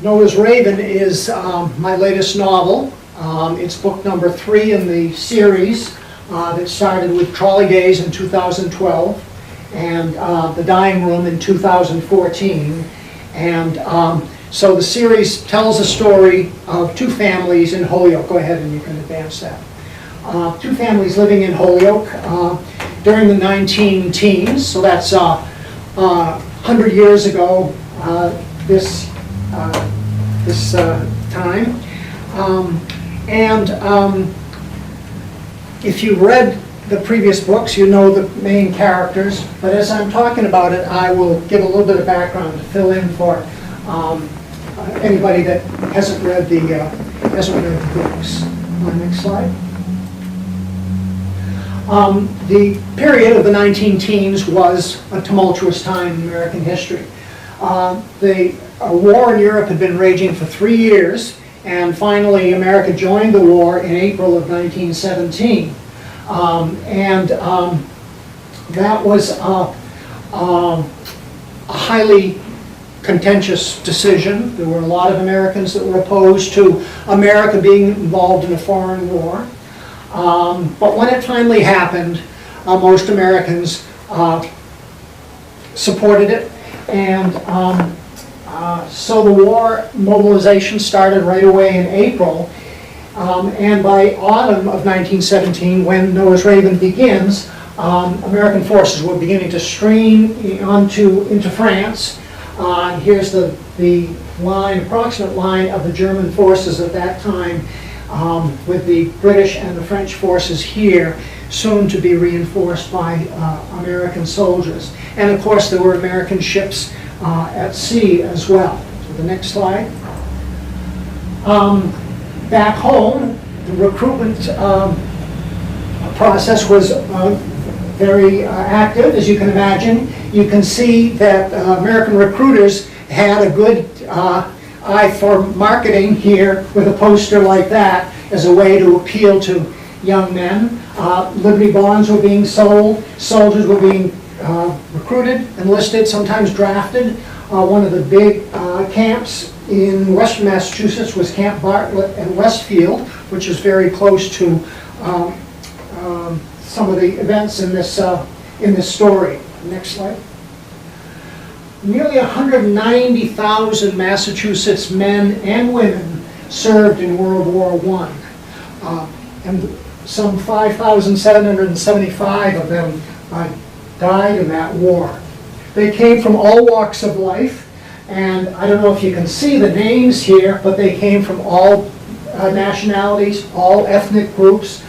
Noah's Raven is my latest novel. It's book number 3 in the series that started with Trolley Days in 2012 and The Dying Room in 2014. And so the series tells a story of 2 families in Holyoke. Go ahead and you can advance that. 2 families living in Holyoke during the 19-teens, so that's 100 years ago this time. If you read the previous books, you know the main characters, but as I'm talking about it, I will give a little bit of background to fill in for anybody that hasn't read the books. Next slide. The period of the 19-teens was a tumultuous time in American history. The war in Europe had been raging for 3 years, and finally America joined the war in April of 1917. That was a highly contentious decision. There were a lot of Americans that were opposed to America being involved in a foreign war. But when it finally happened, most Americans supported it, and so the war mobilization started right away in April, and by autumn of 1917, when Noah's Raven begins, American forces were beginning to stream into France. Here's the approximate line of the German forces at that time, with the British and the French forces here, soon to be reinforced by American soldiers. And of course there were American ships at sea as well. So the next slide. Back home, the recruitment process was very active, as you can imagine. You can see that American recruiters had a good eye for marketing here with a poster like that as a way to appeal to young men. Liberty bonds were being sold, soldiers were being recruited, enlisted, sometimes drafted. One of the big camps in western Massachusetts was Camp Bartlett and Westfield, which is very close to some of the events in this story. Next slide. Nearly 190,000 Massachusetts men and women served in World War I, and some 5,775 of them died in that war. They came from all walks of life, and I don't know if you can see the names here, but they came from all nationalities, all ethnic groups.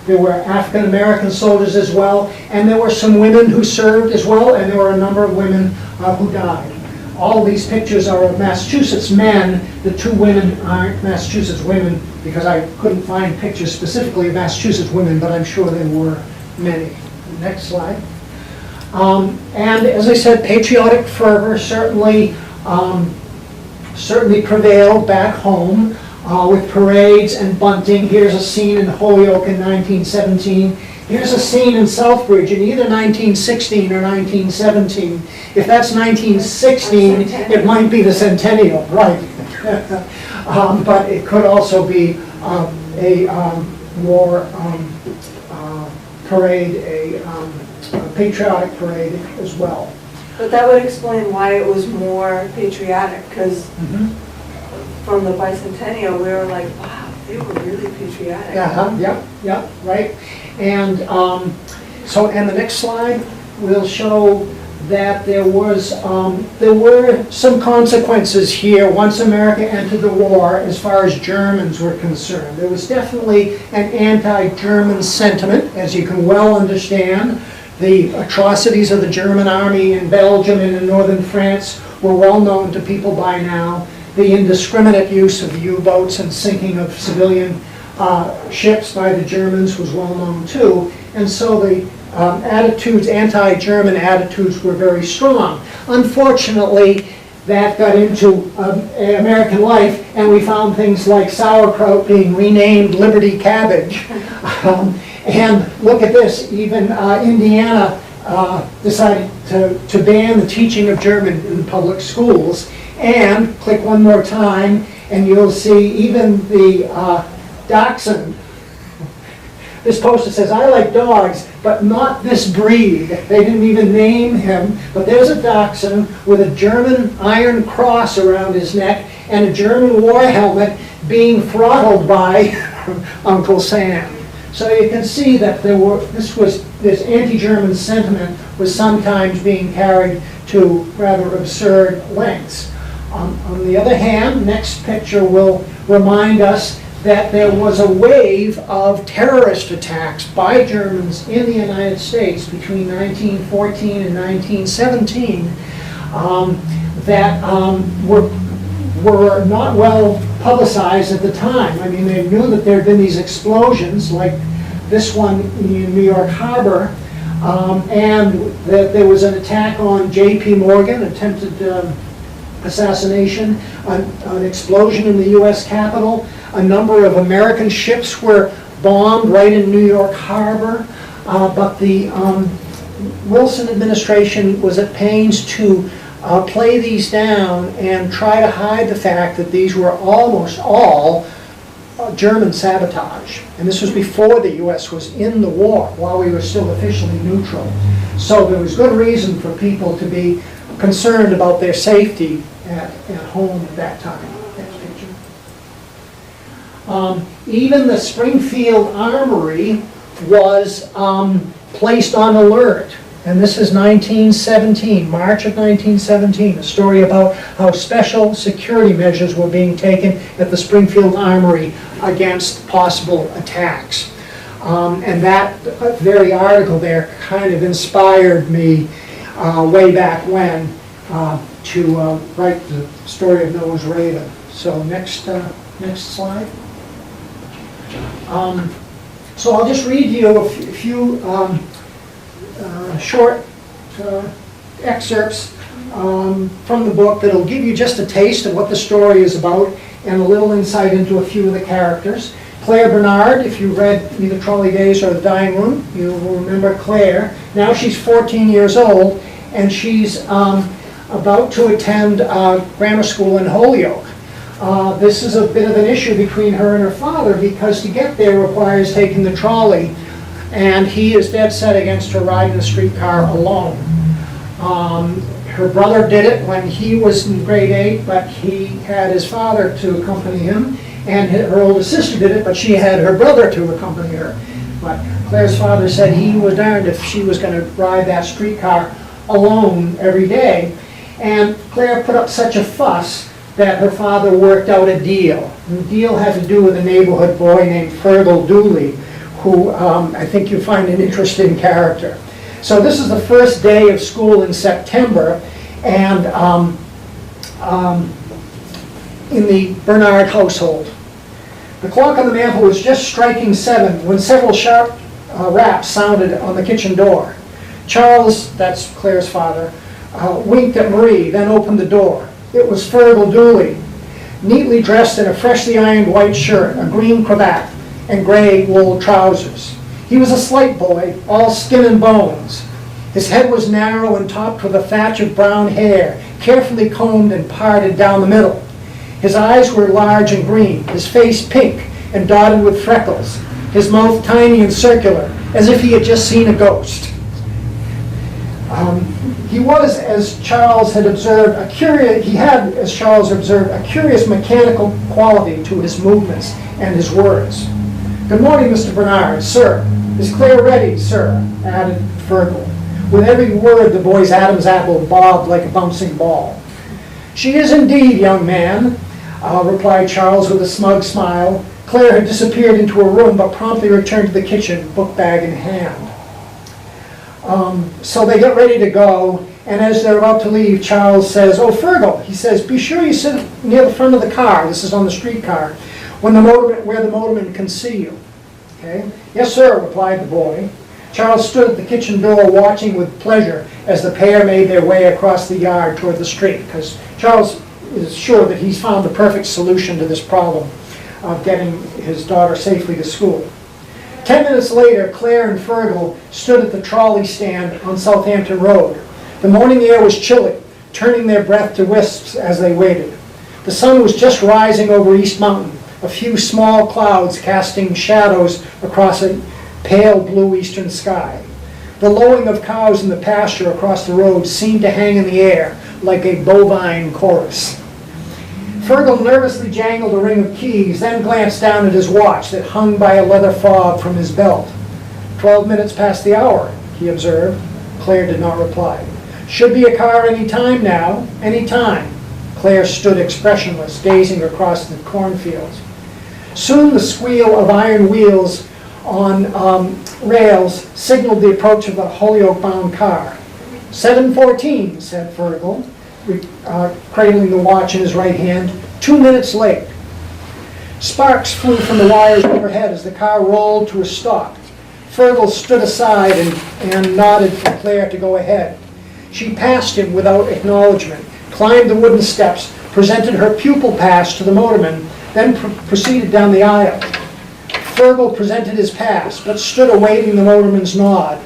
There were African American soldiers as well, and there were some women who served as well, and there were a number of women who died. All these pictures are of Massachusetts men. The 2 women aren't Massachusetts women because I couldn't find pictures specifically of Massachusetts women, but I'm sure there were many. Next slide. And as I said, patriotic fervor certainly prevailed back home. With parades and bunting. Here's a scene in Holyoke in 1917. Here's a scene in Southbridge in either 1916 or 1917. If that's 1916, it might be the centennial, right? But it could also be a war parade, a patriotic parade as well. But that would explain why it was more patriotic, because from the bicentennial, we were like, wow, they were really patriotic. Yeah, right. And and the next slide will show that there were some consequences here once America entered the war as far as Germans were concerned. There was definitely an anti-German sentiment, as you can well understand. The atrocities of the German army in Belgium and in northern France were well known to people by now. The indiscriminate use of U-boats and sinking of civilian ships by the Germans was well known too. And so the anti-German attitudes were very strong. Unfortunately, that got into American life, and we found things like sauerkraut being renamed Liberty Cabbage. And look at this, even Indiana decided to ban the teaching of German in public schools. And click one more time, and you'll see even the dachshund. This poster says, "I like dogs, but not this breed." They didn't even name him, but there's a dachshund with a German iron cross around his neck and a German war helmet being throttled by Uncle Sam. So you can see that this anti-German sentiment was sometimes being carried to rather absurd lengths. On the other hand, next picture will remind us that there was a wave of terrorist attacks by Germans in the United States between 1914 and 1917 that were not well publicized at the time. I mean, they knew that there had been these explosions, like this one in New York Harbor, and that there was an attack on J.P. Morgan, attempted assassination, an explosion in the U.S. Capitol. A number of American ships were bombed right in New York Harbor, but the Wilson administration was at pains to play these down and try to hide the fact that these were almost all German sabotage. And this was before the U.S. was in the war, while we were still officially neutral. So there was good reason for people to be concerned about their safety at home at that time. Next picture. Even the Springfield Armory was placed on alert. And this is 1917, March of 1917, a story about how special security measures were being taken at the Springfield Armory against possible attacks. And that very article there kind of inspired me way back when to write the story of Noah's Raven. So next slide. So I'll just read you a few short excerpts from the book that'll give you just a taste of what the story is about and a little insight into a few of the characters. Claire Bernard, if you read either Trolley Days or The Dying Room, you will remember Claire. Now she's 14 years old, and she's about to attend grammar school in Holyoke. This is a bit of an issue between her and her father, because to get there requires taking the trolley, and he is dead set against her riding the streetcar alone. Her brother did it when he was in grade 8, but he had his father to accompany him, and her older sister did it, but she had her brother to accompany her. But Claire's father said he was darned if she was going to ride that streetcar alone every day. And Claire put up such a fuss that her father worked out a deal. And the deal had to do with a neighborhood boy named Fergal Dooley, who I think you find an interesting character. So this is the first day of school in September, and in the Bernard household. The clock on the mantel was just striking 7 when several sharp raps sounded on the kitchen door. Charles, that's Claire's father, winked at Marie, then opened the door. It was Fergal Dooley, neatly dressed in a freshly ironed white shirt, a green cravat, and gray wool trousers. He was a slight boy, all skin and bones. His head was narrow and topped with a thatch of brown hair, carefully combed and parted down the middle. His eyes were large and green, his face pink and dotted with freckles, his mouth tiny and circular, as if he had just seen a ghost. He was, as Charles had observed, a curious mechanical quality to his movements and his words. "Good morning, Mr. Bernard, sir. Is Claire ready, sir?" added Fergal. With every word, the boy's Adam's apple bobbed like a bouncing ball. "She is indeed, young man," replied Charles with a smug smile. Claire had disappeared into a room, but promptly returned to the kitchen, book bag in hand. So they get ready to go, and as they're about to leave, Charles says, "Oh, Fergal," he says, "be sure you sit near the front of the car," this is on the streetcar, where the motorman can see you. Okay? "Yes, sir," replied the boy. Charles stood at the kitchen door watching with pleasure as the pair made their way across the yard toward the street, because Charles is sure that he's found the perfect solution to this problem of getting his daughter safely to school. 10 minutes later, Claire and Fergal stood at the trolley stand on Southampton Road. The morning air was chilly. turning their breath to wisps as they waited. The sun was just rising over East Mountain, a few small clouds casting shadows across a pale blue eastern sky. The lowing of cows in the pasture across the road seemed to hang in the air like a bovine chorus. Fergal nervously jangled a ring of keys, then glanced down at his watch that hung by a leather fob from his belt. 12 minutes past the hour, he observed. Claire did not reply. Should be a car any time now, any time. Claire stood expressionless, gazing across the cornfields. Soon the squeal of iron wheels on rails signaled the approach of the Holyoke-bound car. 7:14, said Fergal, cradling the watch in his right hand. 2 minutes late. Sparks flew from the wires overhead as the car rolled to a stop. Fergal stood aside and nodded for Claire to go ahead. She passed him without acknowledgement, climbed the wooden steps, presented her pupil pass to the motorman, then proceeded down the aisle. Fergal presented his pass, but stood awaiting the motorman's nod.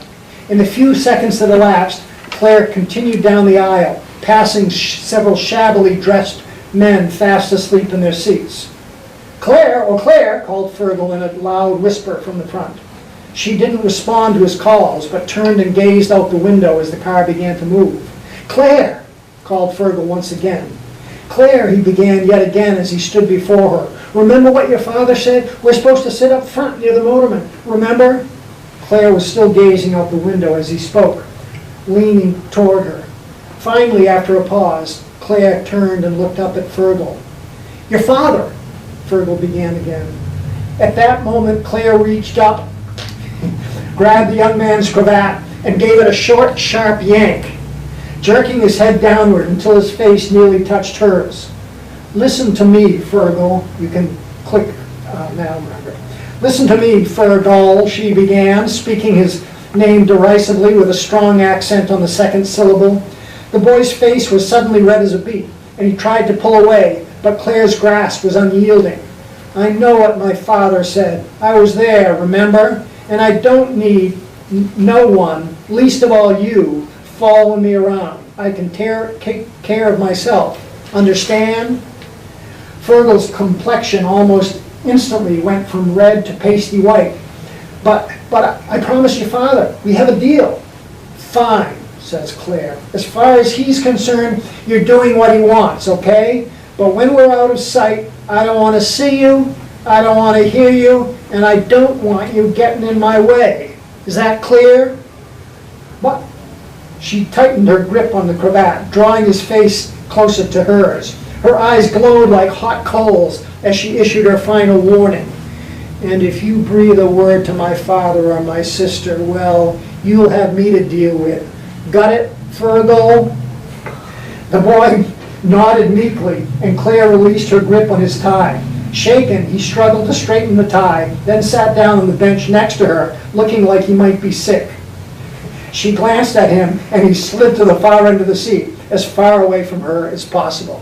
In the few seconds that elapsed, Claire continued down the aisle, passing several shabbily dressed men fast asleep in their seats. "Claire, oh Claire," called Fergal in a loud whisper from the front. She didn't respond to his calls, but turned and gazed out the window as the car began to move. "Claire," called Fergal once again. "Claire," he began yet again as he stood before her. "Remember what your father said? We're supposed to sit up front near the motorman. Remember?" Claire was still gazing out the window as he spoke, leaning toward her. Finally, after a pause, Claire turned and looked up at Fergal. "Your father," Fergal began again. At that moment, Claire reached up, grabbed the young man's cravat, and gave it a short, sharp yank, jerking his head downward until his face nearly touched hers. "Listen to me, Fergal." You can click now, Margaret. "Listen to me, Fergal," she began, speaking his name derisively with a strong accent on the second syllable. The boy's face was suddenly red as a beet, and he tried to pull away, but Claire's grasp was unyielding. "I know what my father said. I was there, remember? And I don't need no one, least of all you, following me around. I can take care of myself. Understand?" Fergal's complexion almost instantly went from red to pasty white. But I promised your father, we have a deal." "Fine," says Claire. "As far as he's concerned, you're doing what he wants, okay? But when we're out of sight, I don't want to see you, I don't want to hear you, and I don't want you getting in my way. Is that clear?" "But..." She tightened her grip on the cravat, drawing his face closer to hers. Her eyes glowed like hot coals as she issued her final warning. "And if you breathe a word to my father or my sister, well, you'll have me to deal with. Got it, Fergal?" The boy nodded meekly, and Claire released her grip on his tie. Shaken, he struggled to straighten the tie, then sat down on the bench next to her, looking like he might be sick. She glanced at him, and he slid to the far end of the seat, as far away from her as possible.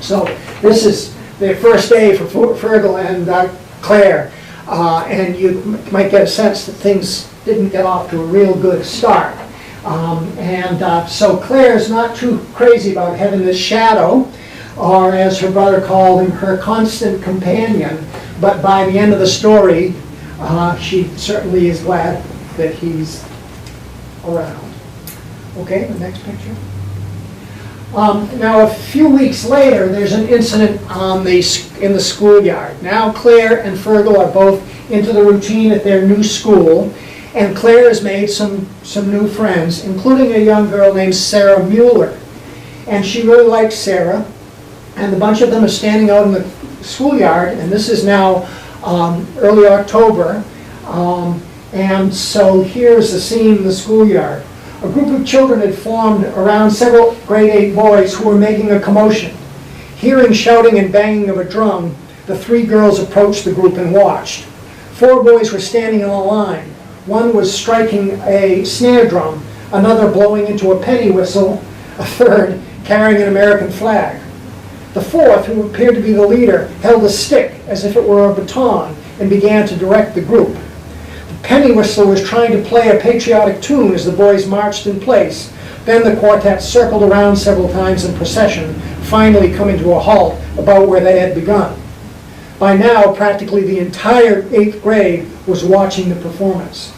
So this is the first day for Fergal and Claire, and you might get a sense that things didn't get off to a real good start. So Claire's not too crazy about having this shadow, or as her brother called him, her constant companion, but by the end of the story, she certainly is glad that he's around. Okay, the next picture. Now, a few weeks later, there's an incident in the schoolyard. Now, Claire and Fergal are both into the routine at their new school, and Claire has made some new friends, including a young girl named Sarah Mueller. And she really likes Sarah, and the bunch of them are standing out in the schoolyard, and this is now early October, and so here's the scene in the schoolyard. A group of children had formed around several grade 8 boys who were making a commotion. Hearing shouting and banging of a drum, the 3 girls approached the group and watched. 4 boys were standing in a line. One was striking a snare drum, another blowing into a penny whistle, a third carrying an American flag. The 4th, who appeared to be the leader, held a stick as if it were a baton and began to direct the group. The penny whistler was trying to play a patriotic tune as the boys marched in place. Then the quartet circled around several times in procession, finally coming to a halt about where they had begun. By now, practically the entire 8th grade was watching the performance.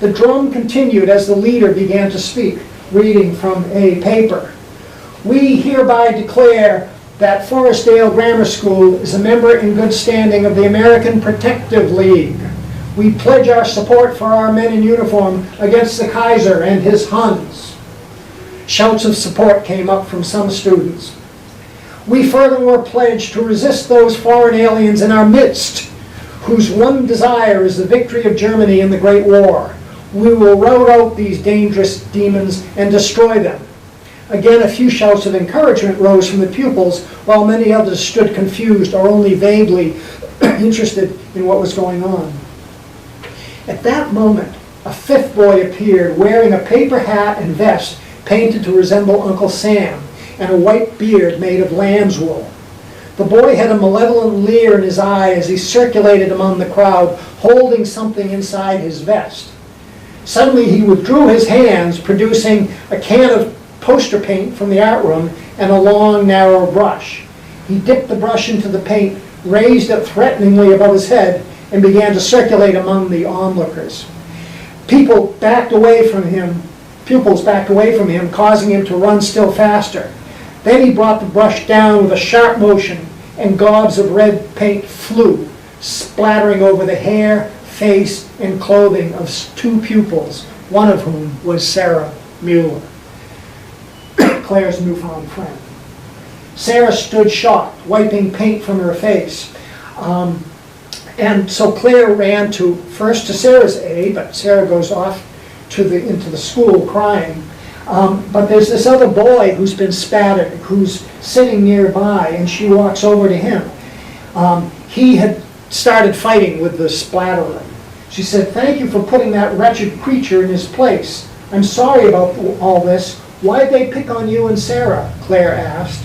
The drum continued as the leader began to speak, reading from a paper. We hereby declare that Forestdale Grammar School is a member in good standing of the American Protective League. We pledge our support for our men in uniform against the Kaiser and his Huns. Shouts of support came up from some students. We furthermore pledge to resist those foreign aliens in our midst, whose one desire is the victory of Germany in the Great War. We will rout out these dangerous demons and destroy them. Again, a few shouts of encouragement rose from the pupils, while many others stood confused or only vaguely interested in what was going on. At that moment, a 5th boy appeared wearing a paper hat and vest painted to resemble Uncle Sam, and a white beard made of lamb's wool. The boy had a malevolent leer in his eye as he circulated among the crowd, holding something inside his vest. Suddenly he withdrew his hands, producing a can of poster paint from the art room and a long, narrow brush. He dipped the brush into the paint, raised it threateningly above his head, and began to circulate among the onlookers. Pupils backed away from him, causing him to run still faster. Then he brought the brush down with a sharp motion, and gobs of red paint flew, splattering over the hair, face, and clothing of 2 pupils, one of whom was Sarah Mueller, Claire's newfound friend. Sarah stood shocked, wiping paint from her face. And so Claire ran first to Sarah's aid, but Sarah goes off into the school crying. But there's this other boy who's been spattered, who's sitting nearby, and she walks over to him. He had started fighting with the splatterer. She said, "Thank you for putting that wretched creature in his place. I'm sorry about all this. Why'd they pick on you and Sarah?" Claire asked.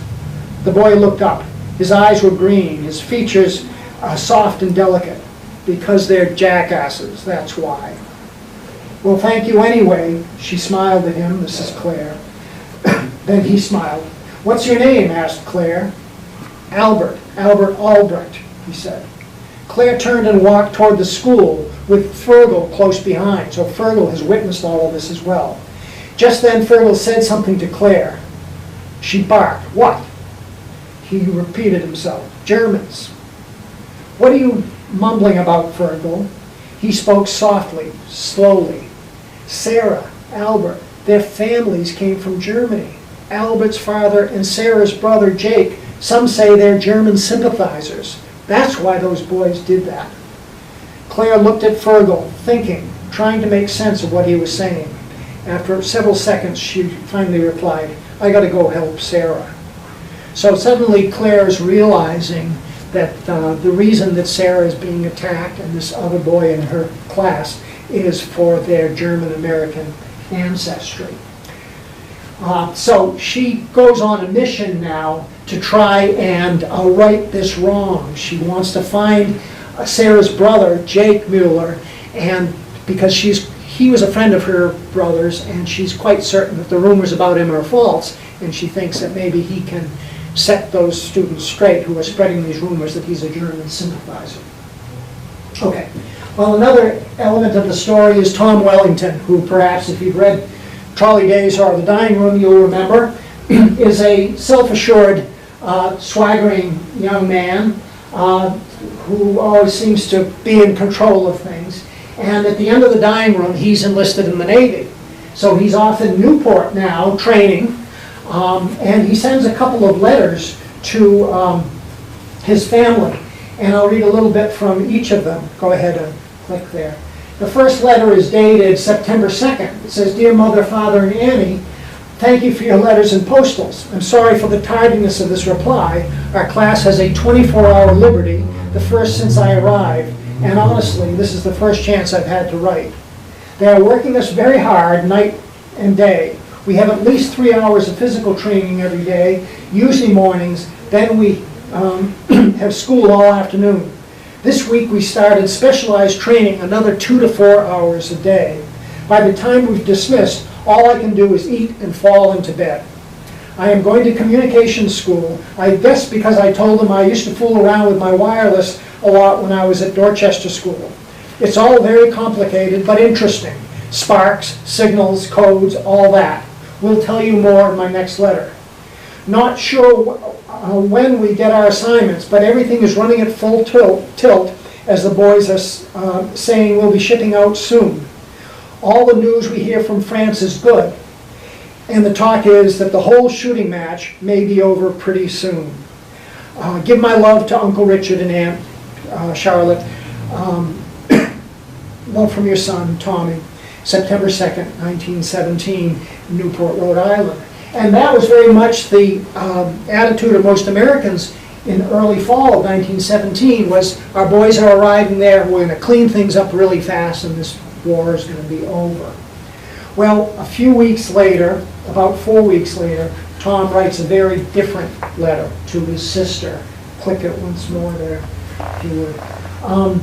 The boy looked up. His eyes were green, his features soft and delicate. "Because they're jackasses, that's why." "Well, thank you anyway." She smiled at him, Mrs. Claire. Then he smiled. "What's your name?" asked Claire. Albert Albrecht," he said. Claire turned and walked toward the school with Fergal close behind, so Fergal has witnessed all of this as well. Just then Fergal said something to Claire. She barked. "What?" He repeated himself. "Germans." "What are you mumbling about, Fergal?" He spoke softly, slowly. "Sarah, Albert, their families came from Germany. Albert's father and Sarah's brother Jake, some say they're German sympathizers. That's why those boys did that." Claire looked at Fergal, thinking, trying to make sense of what he was saying. After several seconds, she finally replied, "I gotta go help Sarah." So suddenly Claire's realizing that the reason that Sarah is being attacked and this other boy in her class is for their German-American ancestry. So she goes on a mission now to try and right this wrong. She wants to find Sarah's brother, Jake Mueller, and because he was a friend of her brother's, and she's quite certain that the rumors about him are false, and she thinks that maybe he can set those students straight who are spreading these rumors that he's a German sympathizer. Okay, well, another element of the story is Tom Wellington, who perhaps if you've read Trolley Days or The Dining Room, you'll remember, is a self-assured, swaggering young man who always seems to be in control of things. And at the end of The Dining Room, he's enlisted in the Navy. So he's off in Newport now, training, and he sends a couple of letters to his family. And I'll read a little bit from each of them. Go ahead and click there. The first letter is dated September 2nd. It says, "Dear Mother, Father, and Annie, thank you for your letters and postals. I'm sorry for the tardiness of this reply. Our class has a 24-hour liberty, the first since I arrived, and honestly, this is the first chance I've had to write. They are working us very hard, night and day. We have at least 3 hours of physical training every day, usually mornings, then we have school all afternoon. This week we started specialized training another 2 to 4 hours a day. By the time we've dismissed, All I can do is eat and fall into bed. I am going to communications school. I guess because I told them I used to fool around with my wireless a lot when I was at Dorchester School. It's all very complicated, but interesting. Sparks, signals, codes, all that. We'll tell you more in my next letter. Not sure when we get our assignments, but everything is running at full tilt as the boys are saying we'll be shipping out soon. All the news we hear from France is good, and the talk is that the whole shooting match may be over pretty soon. Give my love to Uncle Richard and Aunt Charlotte. Love from your son, Tommy. September 2nd, 1917, Newport, Rhode Island. And that was very much the attitude of most Americans in early fall of 1917 was our boys are arriving there, we're going to clean things up really fast and this war is going to be over. Well, a few weeks later, about 4 weeks later, Tom writes a very different letter to his sister. Click it once more there, if you would.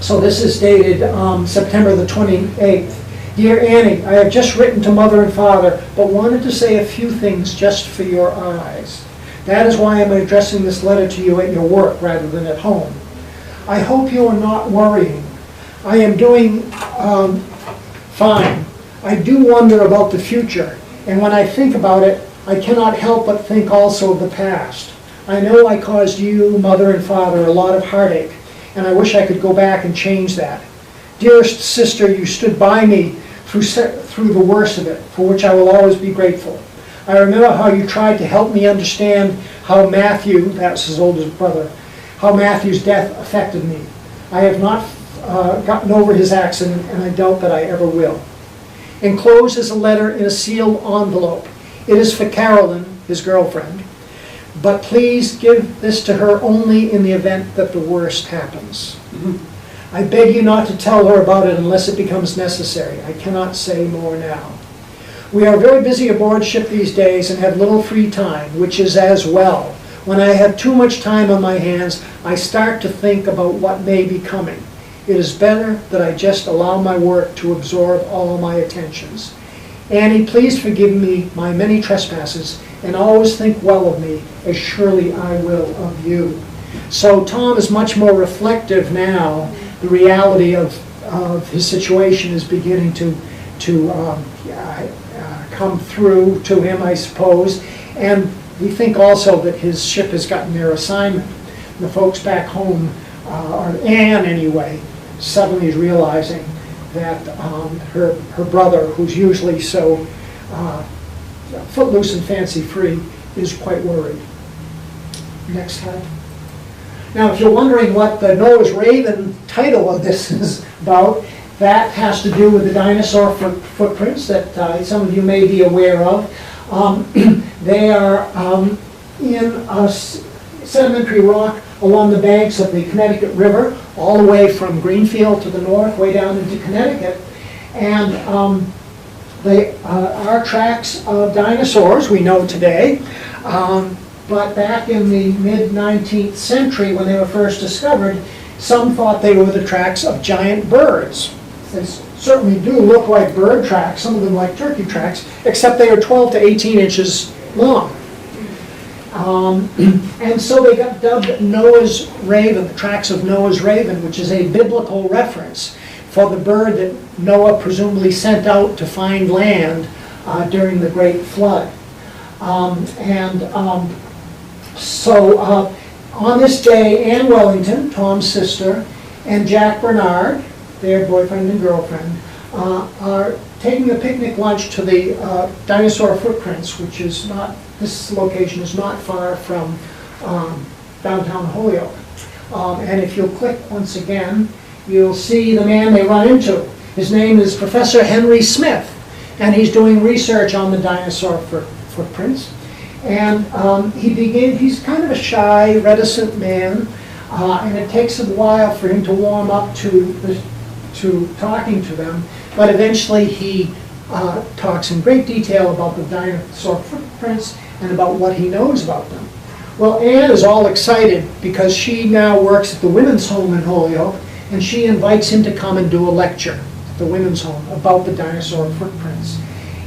So this is dated September the 28th. Dear Annie, I have just written to Mother and Father, but wanted to say a few things just for your eyes. That is why I'm addressing this letter to you at your work rather than at home. I hope you are not worrying. I am doing fine. I do wonder about the future, and when I think about it, I cannot help but think also of the past. I know I caused you, Mother and Father, a lot of heartache, and I wish I could go back and change that. Dearest sister, you stood by me through the worst of it, for which I will always be grateful. I remember how you tried to help me understand how Matthew, that's his oldest brother, how Matthew's death affected me. I have not gotten over his accident, and I doubt that I ever will. Enclosed is a letter in a sealed envelope. It is for Carolyn, his girlfriend, but please give this to her only in the event that the worst happens. I beg you not to tell her about it unless it becomes necessary. I cannot say more now. We are very busy aboard ship these days and have little free time, which is as well. When I have too much time on my hands, I start to think about what may be coming. It is better that I just allow my work to absorb all my attentions. Annie, please forgive me my many trespasses and always think well of me, as surely I will of you. So Tom is much more reflective now. The reality of his situation is beginning to come through to him, I suppose. And we think also that his ship has gotten their assignment. The folks back home, or Anne anyway, suddenly is realizing that her brother, who's usually so footloose and fancy-free, is quite worried. Next slide. Now, if you're wondering what the Noah's Raven title of this is about, that has to do with the dinosaur footprints that some of you may be aware of. They are in a sedimentary rock along the banks of the Connecticut River, all the way from Greenfield to the north, way down into Connecticut. And they are tracks of dinosaurs, we know today. But back in the mid-19th century, when they were first discovered, some thought they were the tracks of giant birds. They certainly do look like bird tracks, some of them like turkey tracks, except they are 12 to 18 inches long. And so they got dubbed Noah's Raven, the tracks of Noah's Raven, which is a biblical reference for the bird that Noah presumably sent out to find land during the Great Flood. So on this day, Anne Wellington, Tom's sister, and Jack Bernard, their boyfriend and girlfriend, are taking a picnic lunch to the dinosaur footprints, which is not, this location is not far from downtown Holyoke. And if you'll click once again, you'll see the man they run into. His name is Professor Henry Smith, and he's doing research on the dinosaur footprints. And he's kind of a shy, reticent man, and it takes a while for him to warm up to talking to them, but eventually he talks in great detail about the dinosaur footprints and about what he knows about them. Well, Anne is all excited because she now works at the Women's Home in Holyoke, and she invites him to come and do a lecture at the Women's Home about the dinosaur footprints.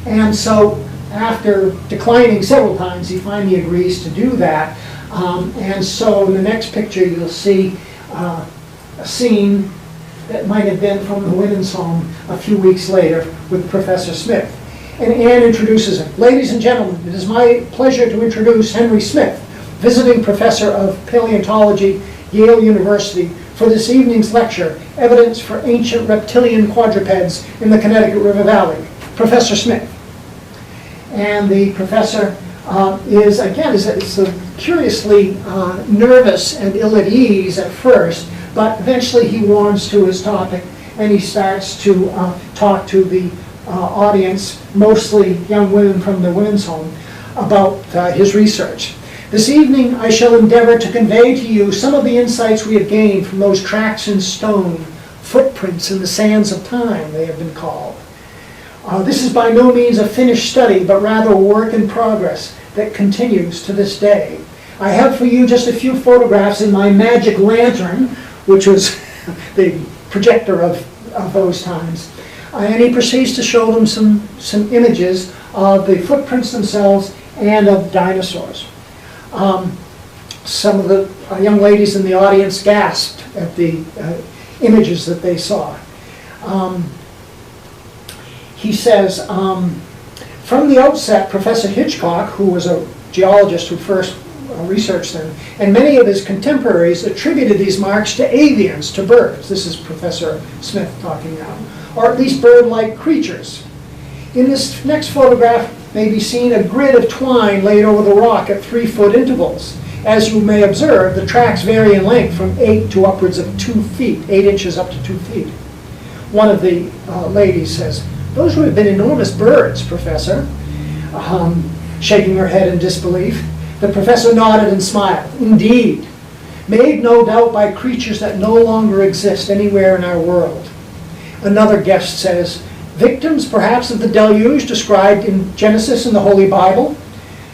And so after declining several times, he finally agrees to do that. And so in the next picture, you'll see a scene that might have been from the women's home a few weeks later with Professor Smith. And Anne introduces him. Ladies and gentlemen, it is my pleasure to introduce Henry Smith, visiting professor of paleontology, Yale University, for this evening's lecture, Evidence for Ancient Reptilian Quadrupeds in the Connecticut River Valley. Professor Smith. And the professor is, again, is curiously nervous and ill at ease at first, but eventually he warms to his topic and he starts to talk to the audience, mostly young women from the women's home, about his research. This evening I shall endeavor to convey to you some of the insights we have gained from those tracks in stone, footprints in the sands of time, they have been called. This is by no means a finished study, but rather a work in progress that continues to this day. I have for you just a few photographs in my magic lantern, which was the projector of those times. And he proceeds to show them some images of the footprints themselves and of dinosaurs. Some of the young ladies in the audience gasped at the images that they saw. He says, from the outset, Professor Hitchcock, who was a geologist who first researched them, and many of his contemporaries attributed these marks to avians, to birds. This is Professor Smith talking now. Or at least bird-like creatures. In this next photograph may be seen a grid of twine laid over the rock at 3-foot intervals. As you may observe, the tracks vary in length from 8 to upwards of 2 feet, 8 inches up to 2 feet. One of the ladies says, "Those would have been enormous birds, Professor," shaking her head in disbelief. The professor nodded and smiled. "Indeed, made no doubt by creatures that no longer exist anywhere in our world." Another guest says, "Victims perhaps of the deluge described in Genesis in the Holy Bible?"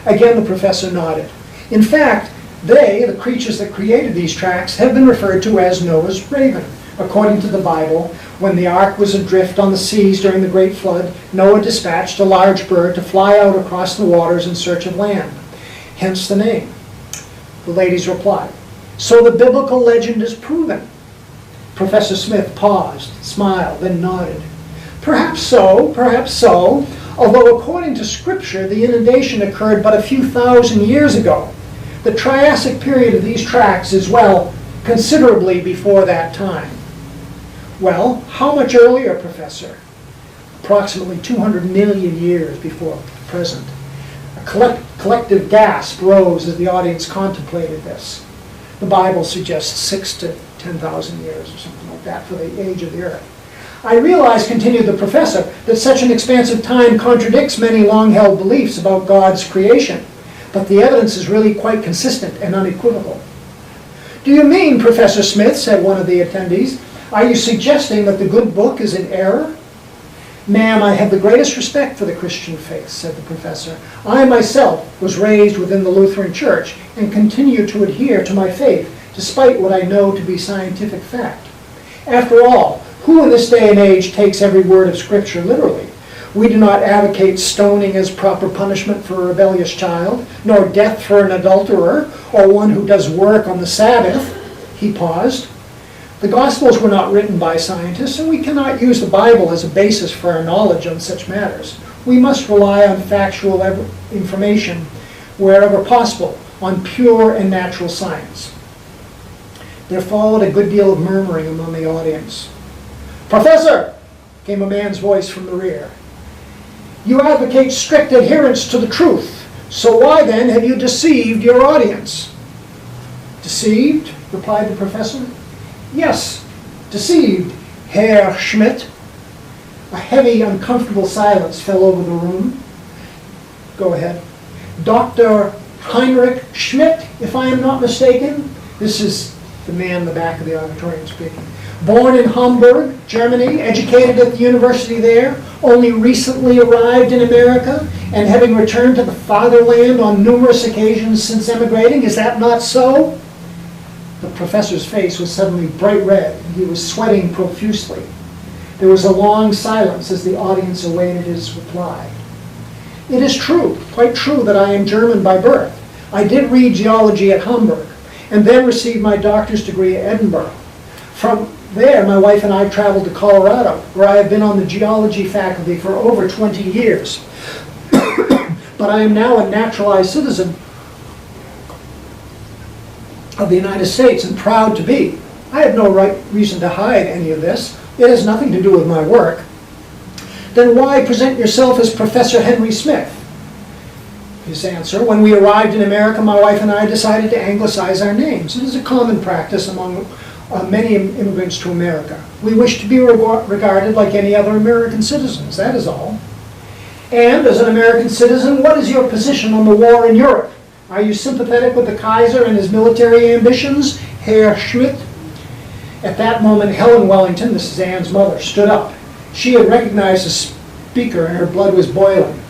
Again the professor nodded. In fact, they, the creatures that created these tracks, have been referred to as Noah's raven. According to the Bible, when the ark was adrift on the seas during the great flood, Noah dispatched a large bird to fly out across the waters in search of land. Hence the name. The ladies replied, "So the biblical legend is proven." Professor Smith paused, smiled, then nodded. Perhaps so, although according to Scripture, the inundation occurred but a few thousand years ago. The Triassic period of these tracks is, well, considerably before that time. Well, how much earlier, Professor? Approximately 200 million years before the present. A collective gasp rose as the audience contemplated this. The Bible suggests 6,000 to 10,000 years or something like that for the age of the earth. I realize, continued the professor, that such an expansive time contradicts many long-held beliefs about God's creation, but the evidence is really quite consistent and unequivocal. Do you mean, Professor Smith, said one of the attendees, are you suggesting that the good book is in error? Ma'am, I have the greatest respect for the Christian faith, said the professor. I myself was raised within the Lutheran Church and continue to adhere to my faith, despite what I know to be scientific fact. After all, who in this day and age takes every word of Scripture literally? We do not advocate stoning as proper punishment for a rebellious child, nor death for an adulterer, or one who does work on the Sabbath. He paused. The Gospels were not written by scientists, and we cannot use the Bible as a basis for our knowledge on such matters. We must rely on factual information wherever possible, on pure and natural science. There followed a good deal of murmuring among the audience. Professor, came a man's voice from the rear. You advocate strict adherence to the truth, so why then have you deceived your audience? Deceived? Replied the professor. Yes, deceived, Herr Schmidt. A heavy, uncomfortable silence fell over the room. Go ahead. Dr. Heinrich Schmidt, if I am not mistaken. This is the man in the back of the auditorium speaking. Born in Hamburg, Germany, educated at the university there, only recently arrived in America, and having returned to the fatherland on numerous occasions since emigrating. Is that not so? The professor's face was suddenly bright red, and he was sweating profusely. There was a long silence as the audience awaited his reply. It is true, quite true, that I am German by birth. I did read geology at Hamburg, and then received my doctor's degree at Edinburgh. From there, my wife and I traveled to Colorado, where I have been on the geology faculty for over 20 years. But I am now a naturalized citizen of the United States, and proud to be. I have no reason to hide any of this. It has nothing to do with my work. Then why present yourself as Professor Henry Smith? His answer: when we arrived in America, my wife and I decided to anglicize our names. It is a common practice among many immigrants to America. We wish to be regarded like any other American citizens, that is all. And as an American citizen, what is your position on the war in Europe? Are you sympathetic with the Kaiser and his military ambitions, Herr Schmidt? At that moment, Helen Wellington, this is Anne's mother, stood up. She had recognized the speaker and her blood was boiling.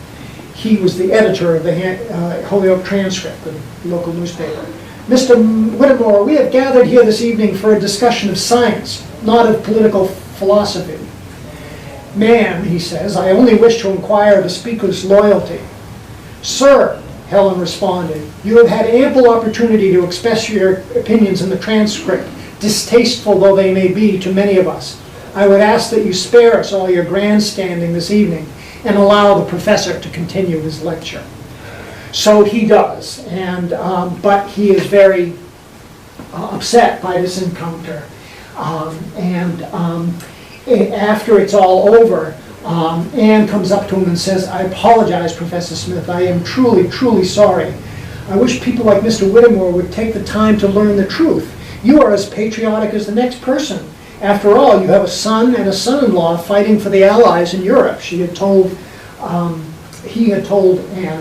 He was the editor of the Holyoke Transcript, the local newspaper. Mr. Whittemore, we have gathered here this evening for a discussion of science, not of political philosophy. Ma'am, he says, I only wish to inquire the speaker's loyalty. Sir, Helen responded, you have had ample opportunity to express your opinions in the transcript, distasteful though they may be to many of us. I would ask that you spare us all your grandstanding this evening and allow the professor to continue his lecture. So he does, and but he is very upset by this encounter. After it's all over, Anne comes up to him and says, I apologize, Professor Smith. I am truly, truly sorry. I wish people like Mr. Whittemore would take the time to learn the truth. You are as patriotic as the next person. After all, you have a son and a son-in-law fighting for the Allies in Europe. He had told Anne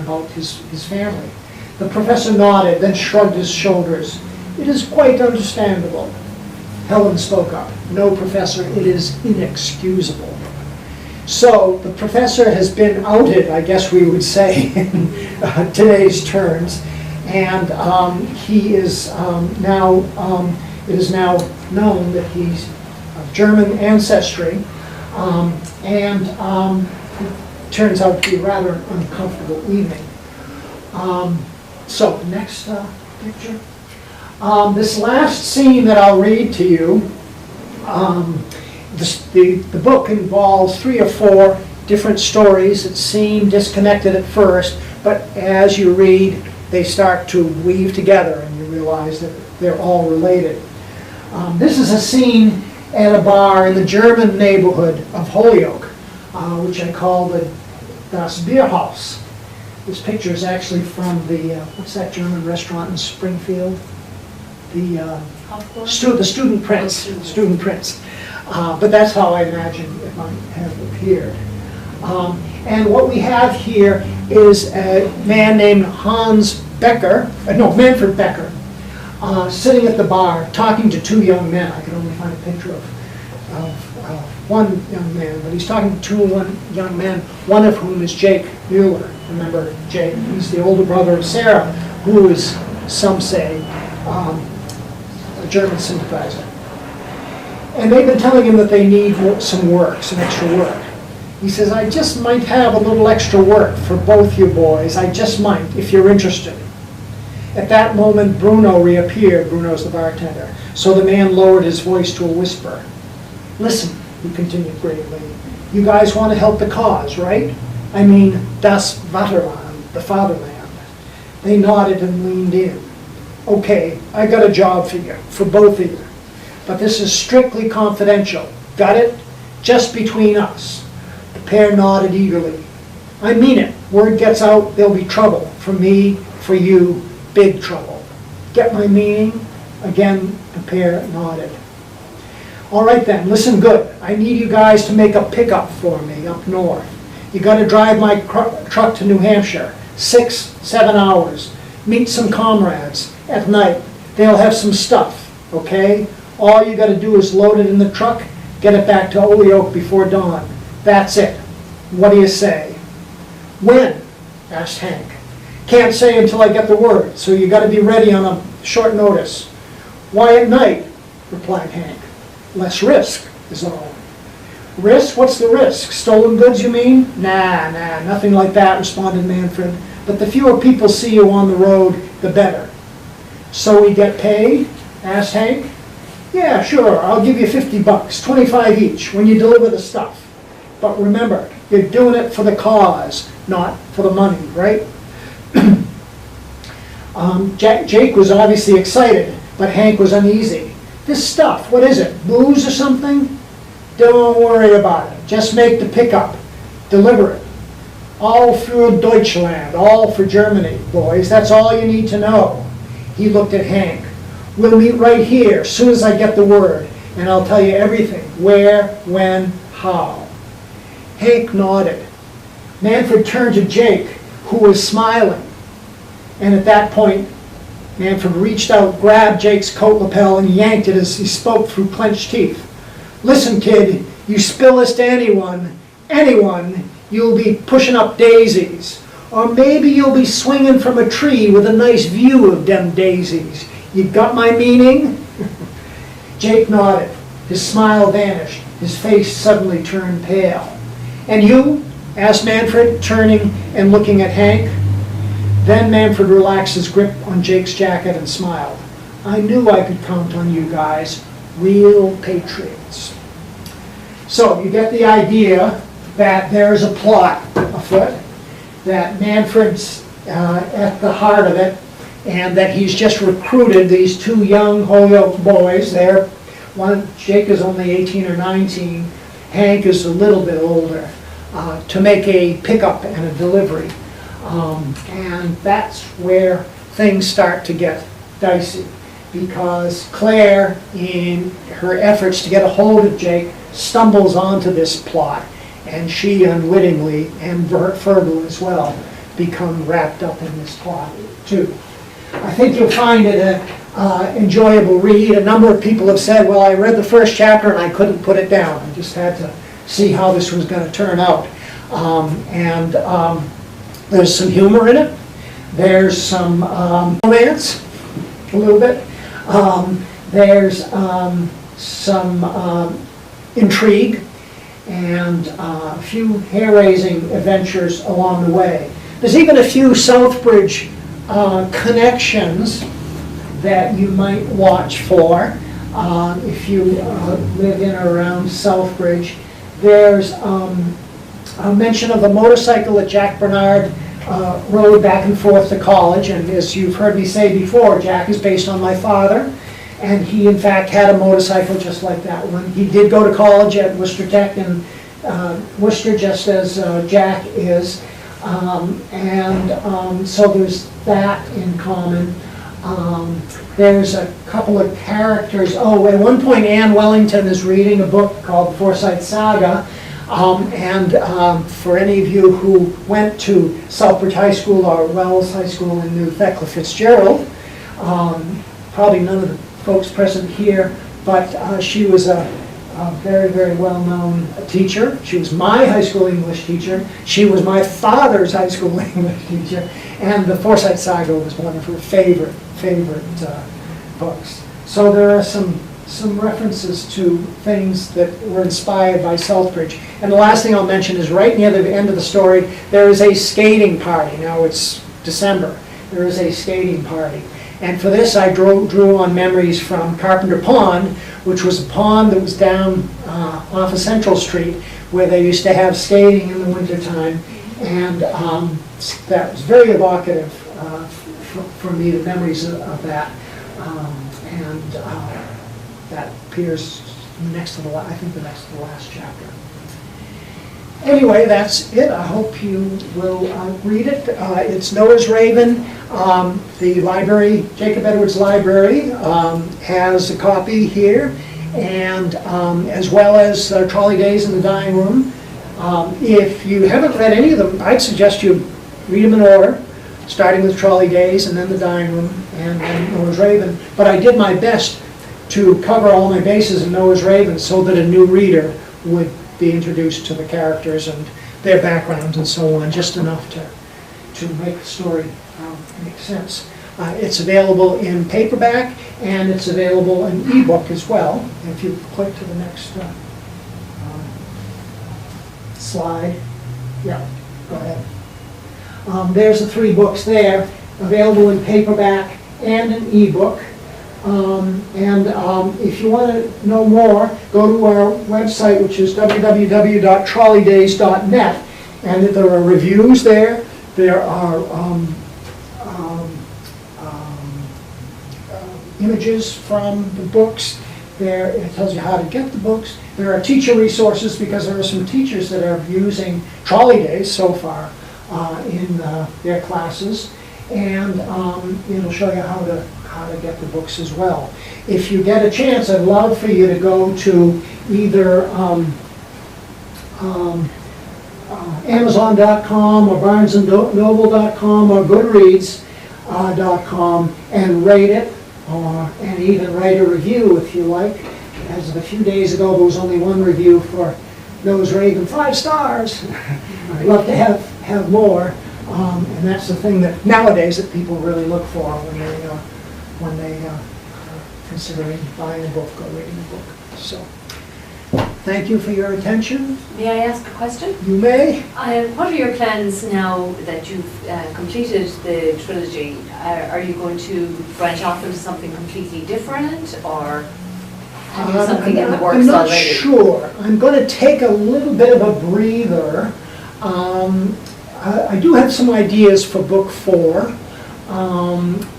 about his family. The professor nodded, then shrugged his shoulders. It is quite understandable. Helen spoke up. No, Professor, it is inexcusable. So the professor has been outed, I guess we would say, in today's terms, and he is it is now known that he's of German ancestry, and it turns out to be rather an uncomfortable evening. So next picture. This last scene that I'll read to you, the book involves 3 or 4 different stories that seem disconnected at first, but as you read, they start to weave together and you realize that they're all related. This is a scene at a bar in the German neighborhood of Holyoke, which I call Das Bierhaus. This picture is actually from the, what's that German restaurant in Springfield? The Student Prince. But that's how I imagine it might have appeared. And what we have here is a man named Manfred Becker, sitting at the bar talking to 2 young men. I can only find a picture of one young man, but he's talking to 2 young men, one of whom is Jake Mueller. Remember Jake? He's the older brother of Sarah, who is, some say, a German sympathizer. And they've been telling him that they need some work, some extra work. He says, I just might have a little extra work for both you boys. I just might, if you're interested. At that moment, Bruno reappeared. Bruno's the bartender. So the man lowered his voice to a whisper. Listen, he continued gravely. You guys want to help the cause, right? I mean, das Vaterland, the fatherland. They nodded and leaned in. Okay, I got a job for you, for both of you. But this is strictly confidential. Got it? Just between us. The pair nodded eagerly. I mean it. Word gets out, there'll be trouble. For me, for you, big trouble. Get my meaning? Again, the pair nodded. All right then, listen good. I need you guys to make a pickup for me up north. You got to drive my truck to New Hampshire. 6-7 hours. Meet some comrades. At night, they'll have some stuff, okay? All you got to do is load it in the truck, get it back to Holyoke before dawn. That's it. What do you say? When? Asked Hank. Can't say until I get the word, so you got to be ready on a short notice. Why at night? Replied Hank. Less risk is all. Risk? What's the risk? Stolen goods, you mean? Nah, nothing like that, responded Manfred. But the fewer people see you on the road, the better. So we get paid? Asked Hank. Yeah, sure, I'll give you $50, 25 each, when you deliver the stuff. But remember, you're doing it for the cause, not for the money, right? Jake was obviously excited, but Hank was uneasy. This stuff, what is it, booze or something? Don't worry about it, just make the pickup, deliver it. All through Deutschland, all for Germany, boys, that's all you need to know. He looked at Hank. We'll meet right here, as soon as I get the word, and I'll tell you everything, where, when, how. Hank nodded. Manfred turned to Jake, who was smiling. And at that point, Manfred reached out, grabbed Jake's coat lapel, and yanked it as he spoke through clenched teeth. Listen, kid, you spill this to anyone, you'll be pushing up daisies. Or maybe you'll be swinging from a tree with a nice view of them daisies. You got my meaning? Jake nodded. His smile vanished. His face suddenly turned pale. And you? Asked Manfred, turning and looking at Hank. Then Manfred relaxed his grip on Jake's jacket and smiled. I knew I could count on you guys. Real patriots. So you get the idea that there's a plot afoot, that Manfred's at the heart of it, and that he's just recruited these two young Holyoke boys. Jake is only 18 or 19, Hank is a little bit older, to make a pickup and a delivery. And that's where things start to get dicey, because Claire, in her efforts to get a hold of Jake, stumbles onto this plot, and she unwittingly, and Fergal as well, become wrapped up in this plot too. I think you'll find it an enjoyable read. A number of people have said, well, I read the first chapter and I couldn't put it down. I just had to see how this was going to turn out. There's some humor in it. There's some romance, a little bit. There's some intrigue, and a few hair-raising adventures along the way. There's even a few Southbridge connections that you might watch for if you live in or around Southbridge. There's a mention of the motorcycle that Jack Bernard rode back and forth to college, and as you've heard me say before, Jack is based on my father, and he in fact had a motorcycle just like that one. He did go to college at Worcester Tech in Worcester, just as Jack is, so there's that in common. There's a couple of characters. Oh, at one point Anne Wellington is reading a book called Forsyth Saga, for any of you who went to Southbridge High School or Wells High School and knew Thecla Fitzgerald, probably none of the folks present here, but she was a very, very well-known teacher. She was my high school English teacher. She was my father's high school English teacher. And the Forsyth Saga was one of her favorite books. So there are some references to things that were inspired by Southbridge. And the last thing I'll mention is right near the end of the story, there is a skating party. Now it's December. There is a skating party. And for this I drew on memories from Carpenter Pond, which was a pond that was down off of Central Street, where they used to have skating in the wintertime. And that was very evocative for me, the memories of that. That appears next to the last chapter. Anyway, that's it. I hope you will read it. It's Noah's Raven. The library, Jacob Edwards Library, has a copy here, and as well as Trolley Days in the Dying Room. If you haven't read any of them, I'd suggest you read them in order, starting with Trolley Days and then the Dying Room and then Noah's Raven. But I did my best to cover all my bases in Noah's Raven so that a new reader would be introduced to the characters and their backgrounds and so on, just enough to make the story make sense. It's available in paperback, and it's available in ebook as well. If you click to the next slide. Yeah, go ahead. There's the 3 books there, available in paperback and an ebook. If you want to know more, go to our website, which is www.trolleydays.net, and there are reviews there. There are images from the books. There, it tells you how to get the books. There are teacher resources, because there are some teachers that are using Trolley Days so far in their classes, and it'll show you how to get the books as well. If you get a chance, I'd love for you to go to either Amazon.com or BarnesandNoble.com or Goodreads.com and rate it, and even write a review if you like. As of a few days ago, there was only 1 review for Nose Raven, 5 stars. I'd love to have more, and that's the thing that nowadays that people really look for when they are considering buying a book or reading a book. So, thank you for your attention. May I ask a question? You may. What are your plans now that you've completed the trilogy? Are you going to branch off into something completely different, or have you something in the works I'm not already? sure. I'm going to take a little bit of a breather. I do have some ideas for book 4,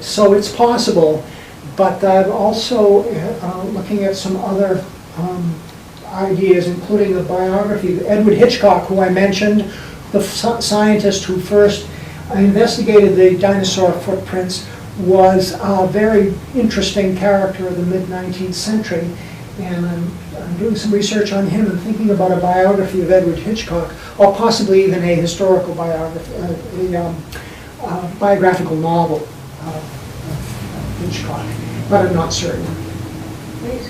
so it's possible, but I'm also looking at some other ideas, including the biography of Edward Hitchcock, who I mentioned, the scientist who first investigated the dinosaur footprints, was a very interesting character of the mid-19th century, and I'm doing some research on him and thinking about a biography of Edward Hitchcock, or possibly even a historical biography, a biographical novel of Hitchcock, but I'm not certain. Great.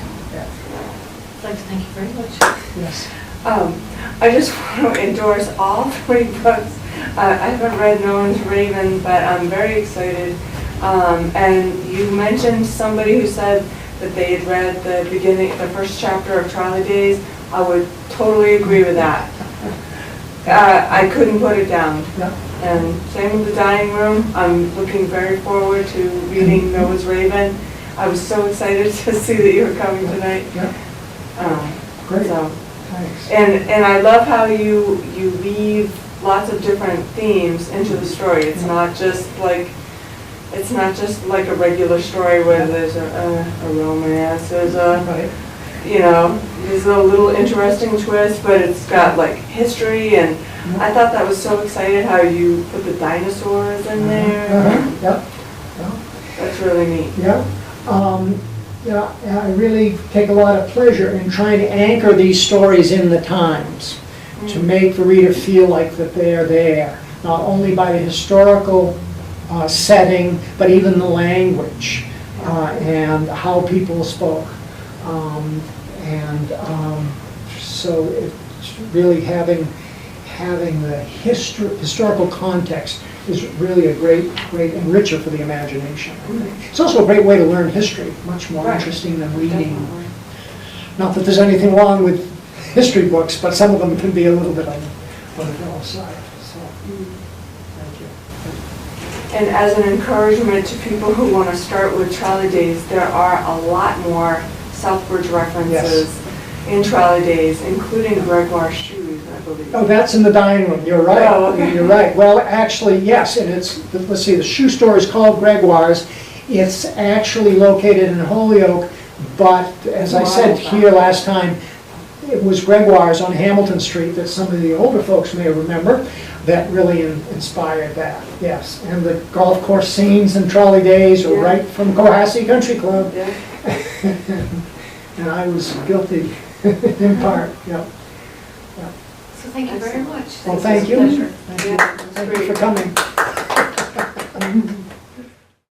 I'd like to thank you very much. Yes. I just want to endorse all 3 books. I haven't read No One's Raven, but I'm very excited. And you mentioned somebody who said that they had read the first chapter of Trolley Days. I would totally agree with that. I couldn't put it down. Yeah. And same with The Dining Room. I'm looking very forward to reading Noah's Raven. I was so excited to see that you were coming tonight. Yeah. Great. So, Thanks. and I love how you weave lots of different themes into the story. It's not just like a regular story where there's a romance. There's there's a little interesting twist, but it's got like history, and I thought that was so exciting how you put the dinosaurs in there. Yep. That's really neat. Yeah. I really take a lot of pleasure in trying to anchor these stories in the times, to make the reader feel like that they are there, not only by the historical setting, but even the language and how people spoke. So it's really having the historical context is really a great enricher for the imagination, I think. It's also a great way to learn history, much more interesting than reading. Definitely. Not that there's anything wrong with history books, but some of them can be a little bit on the dull side. So, thank you. And as an encouragement to people who want to start with Trolley Days, there are a lot more Southbridge references in Trolley Days, including Gregoire's shoes, I believe. Oh, that's in the dining room, you're right. Oh, okay. You're right. Well, actually, yes, and it's, let's see, the shoe store is called Gregoire's. It's actually located in Holyoke, but as I said here last time, it was Gregoire's on Hamilton Street that some of the older folks may remember that really inspired that, yes. And the golf course scenes and Trolley Days are right from Cohasset Country Club. Yeah. And I was guilty in part, yep. So thank you very much. Well, thank you. It's a pleasure. Thank you. Yeah, Thank you for coming.